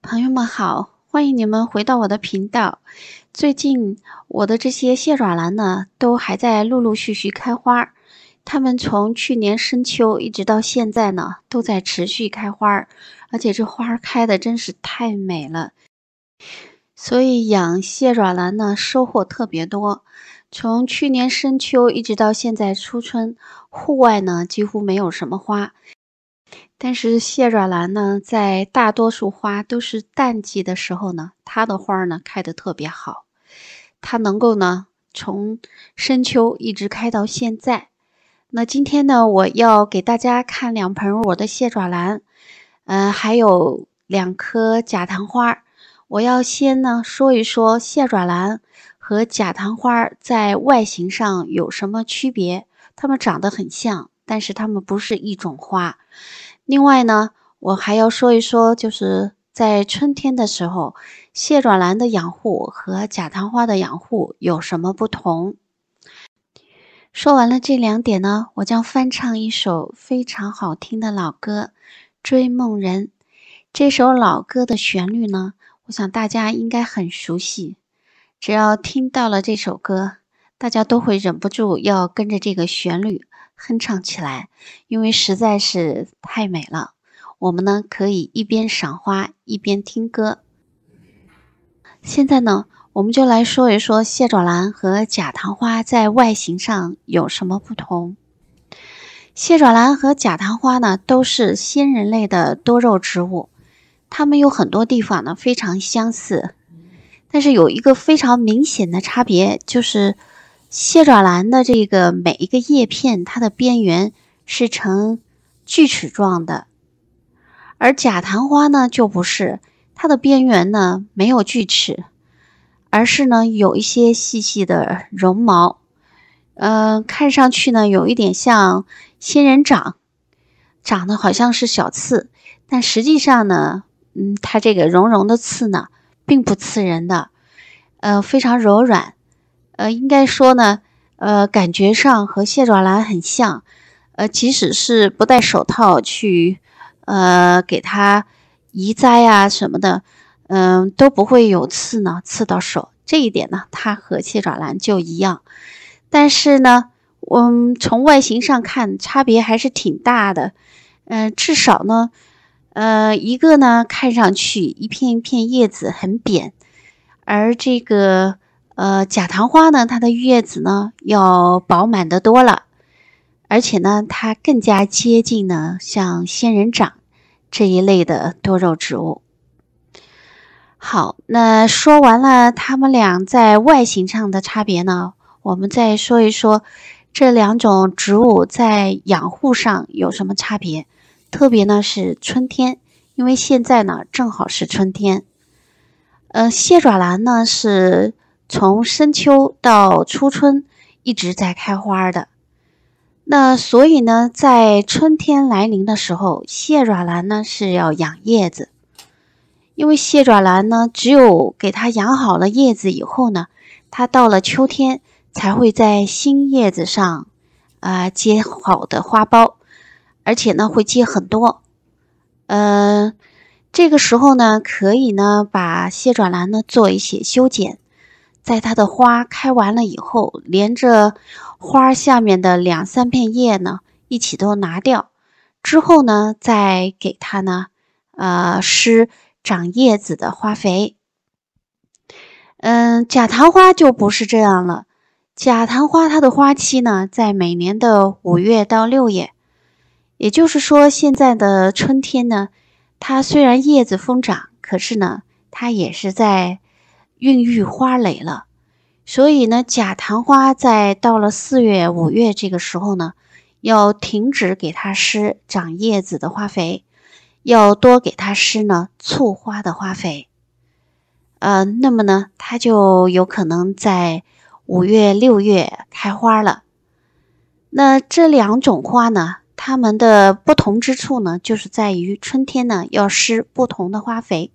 朋友们好，欢迎你们回到我的频道。最近我的这些蟹爪兰呢，都还在陆陆续续开花。它们从去年深秋一直到现在呢，都在持续开花，而且这花开的真是太美了。所以养蟹爪兰呢，收获特别多。从去年深秋一直到现在初春，户外呢几乎没有什么花。但是蟹爪兰呢，在大多数花都是淡季的时候呢，它的花呢开得特别好，它能够呢从深秋一直开到现在。那今天呢，我要给大家看2盆我的蟹爪兰，还有2颗假糖花。我要先呢说一说蟹爪兰和假糖花在外形上有什么区别，它们长得很像，但是它们不是一种花。另外呢，我还要说一说，就是在春天的时候，蟹爪兰的养护和假糖花的养护有什么不同。说完了这2点呢，我将翻唱一首非常好听的老歌《追梦人》。这首老歌的旋律呢，我想大家应该很熟悉，只要听到了这首歌，大家都会忍不住要跟着这个旋律哼唱起来，因为实在是太美了。我们呢可以一边赏花一边听歌。现在呢，我们就来说一说蟹爪兰和假糖花在外形上有什么不同。蟹爪兰和假糖花呢，都是仙人类的多肉植物，它们有很多地方呢非常相似，但是有一个非常明显的差别，就是蟹爪兰的这个每一个叶片，它的边缘是呈锯齿状的，而假糖花呢就不是，它的边缘呢没有锯齿，而是呢有一些细细的绒毛，看上去呢有一点像仙人掌，长得好像是小刺，但实际上呢，它这个绒绒的刺呢并不刺人的，非常柔软，应该说呢，感觉上和蟹爪兰很像，即使是不戴手套去，给它移栽啊什么的，都不会有刺呢刺到手。这一点呢，它和蟹爪兰就一样。但是呢，从外形上看，差别还是挺大的。至少呢，一个呢看上去一片一片叶子很扁，而这个假糖花呢，它的叶子呢要饱满得多了，而且呢，它更加接近呢像仙人掌这一类的多肉植物。好，那说完了它们俩在外形上的差别呢，我们再说一说这2种植物在养护上有什么差别。特别呢是春天，因为现在呢正好是春天。蟹爪兰呢是从深秋到初春一直在开花的。那所以呢，在春天来临的时候，蟹爪兰呢是要养叶子。因为蟹爪兰呢，只有给它养好了叶子以后呢，它到了秋天才会在新叶子上结好的花苞，而且呢会结很多。这个时候呢，可以呢把蟹爪兰呢做一些修剪，在它的花开完了以后，连着花下面的2、3片叶呢一起都拿掉，之后呢再给它呢施长叶子的花肥。假糖花就不是这样了。假糖花它的花期呢在每年的5月到6月，也就是说现在的春天呢，它虽然叶子疯长，可是呢它也是在孕育花蕾了。所以呢，假糖花在到了4月、5月这个时候呢，要停止给它施长叶子的花肥，要多给它施呢促花的花肥。那么呢，它就有可能在5月、6月开花了。那这2种花呢，它们的不同之处呢，就是在于春天呢要施不同的花肥。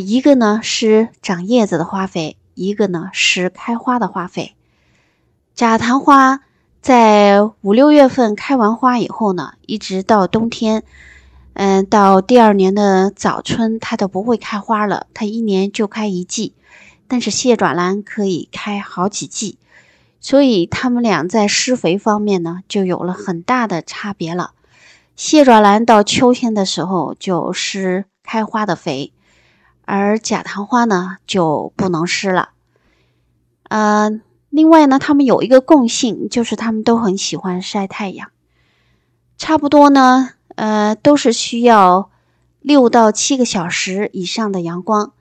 一个呢是长叶子的花肥，一个呢是开花的花肥。假糖花在5、6月份开完花以后呢，一直到冬天，到第2年的早春它都不会开花了，它1年就开1季，但是蟹爪兰可以开好几季，所以它们俩在施肥方面呢就有了很大的差别了。蟹爪兰到秋天的时候就施开花的肥，而假糖花呢就不能施了。另外呢，它们有一个共性，就是它们都很喜欢晒太阳，差不多呢都是需要6到7个小时以上的阳光。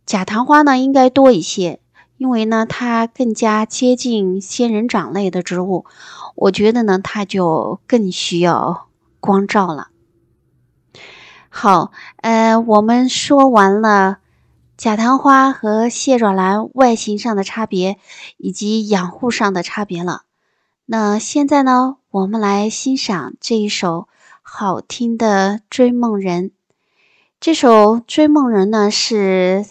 假糖花呢应该多一些，因为呢它更加接近仙人掌类的植物，我觉得呢它就更需要光照了。好，我们说完了假糖花和蟹爪兰外形上的差别，以及养护上的差别了。那现在呢，我们来欣赏这一首好听的《追梦人》。这首《追梦人》呢是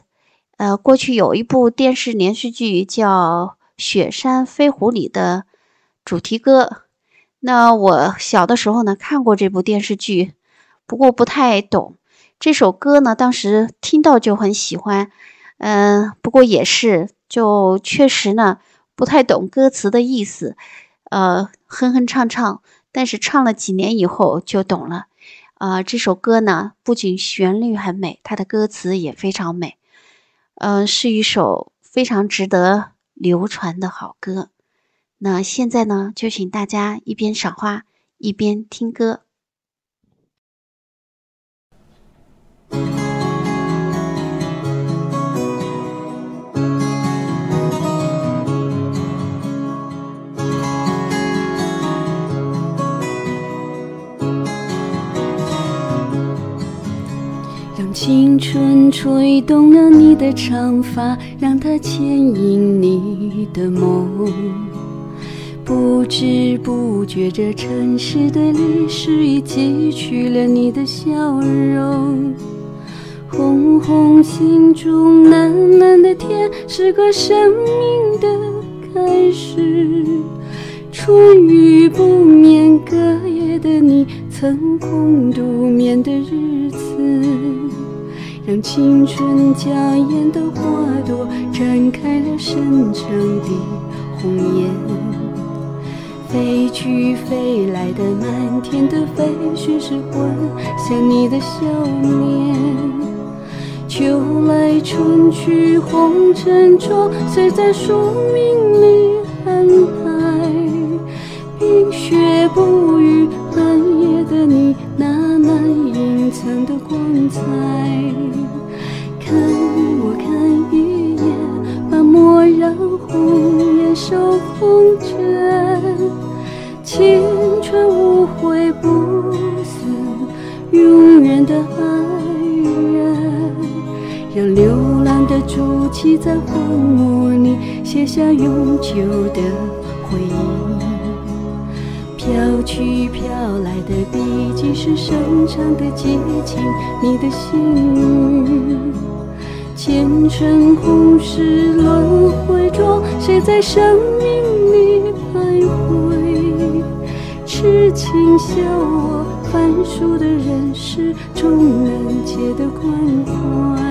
过去有一部电视连续剧叫《雪山飞狐》里的主题歌。那我小的时候呢看过这部电视剧，不过不太懂。这首歌呢当时听到就很喜欢，不过也是就确实呢不太懂歌词的意思，哼哼唱唱，但是唱了几年以后就懂了。这首歌呢不仅旋律很美，它的歌词也非常美，是一首非常值得流传的好歌。那现在呢就请大家一边赏花一边听歌。让青春吹动了你的长发，让它牵引你的梦。不知不觉，这城市的历史已记取了你的笑容。红红心中蓝蓝的天，是个生命的开始。春雨不眠，隔夜的你曾空独眠的日子，让青春娇艳的花朵绽开了深长的红颜。飞去飞来的满天的飞絮是幻想你的笑脸。秋来春去红尘中，谁在宿命里安排？冰雪不语，半夜的你那难隐藏的光彩。看我看一眼，把蓦然红颜手空着。青春无悔不死，永远的爱人。让流浪的足迹在荒漠里写下永久的回忆。飘去飘来的笔迹是深长的激情，你的幸运。前尘红世轮回中，谁在生命里徘徊？痴情笑我凡俗的人世中难解的关怀。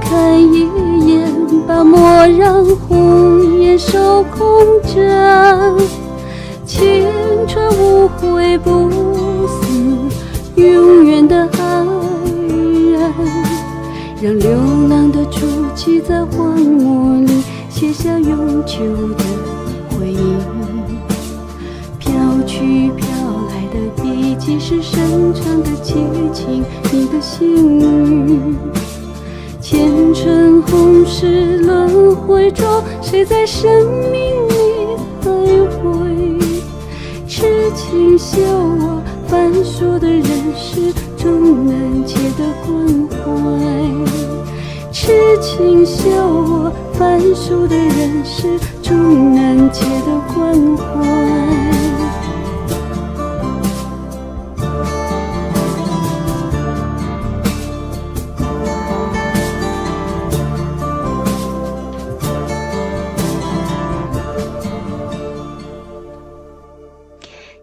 看一眼，把蓦然红颜手空着。青春无悔不死，永远的爱人。让流浪的足迹在荒漠里写下永久的回忆。飘去飘来的笔迹是深长的激情，你的幸运。前尘红世轮回中，谁在生命里徘徊？痴情笑我凡俗的人世中难解的关怀，痴情笑我凡俗的人世中难解的关怀。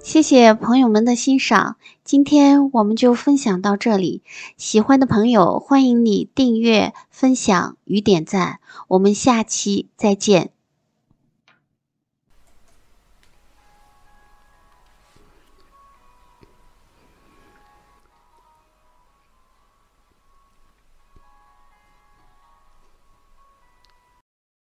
谢谢朋友们的欣赏，今天我们就分享到这里。喜欢的朋友，欢迎你订阅、分享与点赞。我们下期再见。